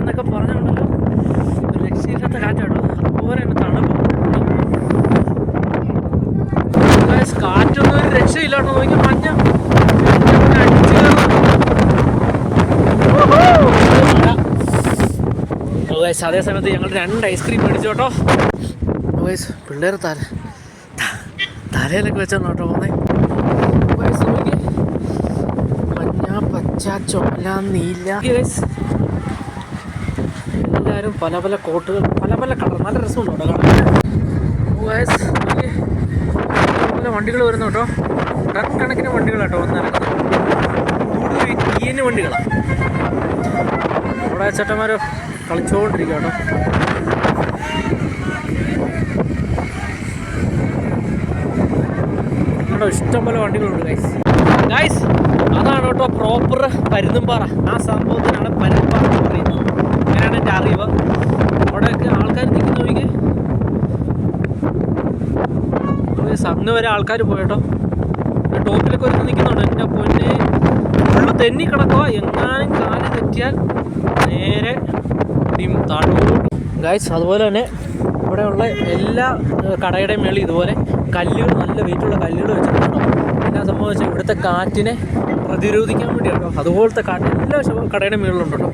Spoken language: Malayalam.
എന്നൊക്കെ പറഞ്ഞുണ്ടല്ലോ, ഒരു രക്ഷയില്ലാത്ത കാറ്റാട്ടോ. അതുപോലെ തന്നെ തണുപ്പ്. കാറ്റൊന്നും ഒരു രക്ഷയില്ലാട്ടോ. നോക്കി മഞ്ഞ അടിച്ചു അതേ സമയത്ത് ഞങ്ങൾ 2 ഐസ്ക്രീം മേടിച്ചു കേട്ടോ. പിള്ളേർ തലയിലൊക്കെ വെച്ചാണ് കേട്ടോ പോകുന്നത്. മഞ്ഞ, പച്ച, ചോല, നീല. എല്ലാവരും പല പല കോട്ടുകൾ, പല പല കളർ. നല്ല രസമുണ്ട് കേട്ടോ കാണാൻ. പല വണ്ടികൾ വരുന്നു കേട്ടോ. ടൺ കണക്കിന് വണ്ടികളാട്ടോ വന്നിറങ്ങുന്നത്. കൂടുതൽ ഈയന് വണ്ടികളാണ്. അവിടെ ചേട്ടന്മാരോ കളിച്ചുകൊണ്ടിരിക്കുക കേട്ടോ. കേട്ടോ ഇഷ്ടംപോലെ വണ്ടികളുണ്ട് ഗൈസ്. അതാണ് കേട്ടോ പ്രോപ്പർ പരുന്തുംപാറ. ആ സംഭവത്തിനാണ് പരുന്തുംപാറ എന്ന് പറയുന്നത്. അങ്ങനെയാണ് എൻ്റെ അറിവ്. അവിടെയൊക്കെ ആൾക്കാർ നിൽക്കുന്ന നോക്കി. അന്ന് വരെ ആൾക്കാർ പോയിട്ടോ. ടോപ്പിലൊക്കെ ഒരു നിൽക്കുന്നുണ്ട്. എൻ്റെ പൊന്നെ ഫുള്ള് തെന്നി കിടക്കുക. എങ്ങാനും കാല് തെറ്റിയാൽ നേരെ താഴോട്ട് ഗൈസ്. അതുപോലെ തന്നെ ഇവിടെയുള്ള എല്ലാ കടയുടെയും മേളിൽ ഇതുപോലെ കല്ലുകൾ, നല്ല വെയിറ്റുള്ള കല്ലുകൾ വെച്ചിട്ടുണ്ടോ. എല്ലാം സംഭവിച്ചാൽ ഇവിടുത്തെ കാറ്റിനെ പ്രതിരോധിക്കാൻ വേണ്ടിയാട്ടോ. അതുപോലത്തെ കാറ്റ് എല്ലാ കടയുടെ മേളിലുണ്ട് കേട്ടോ.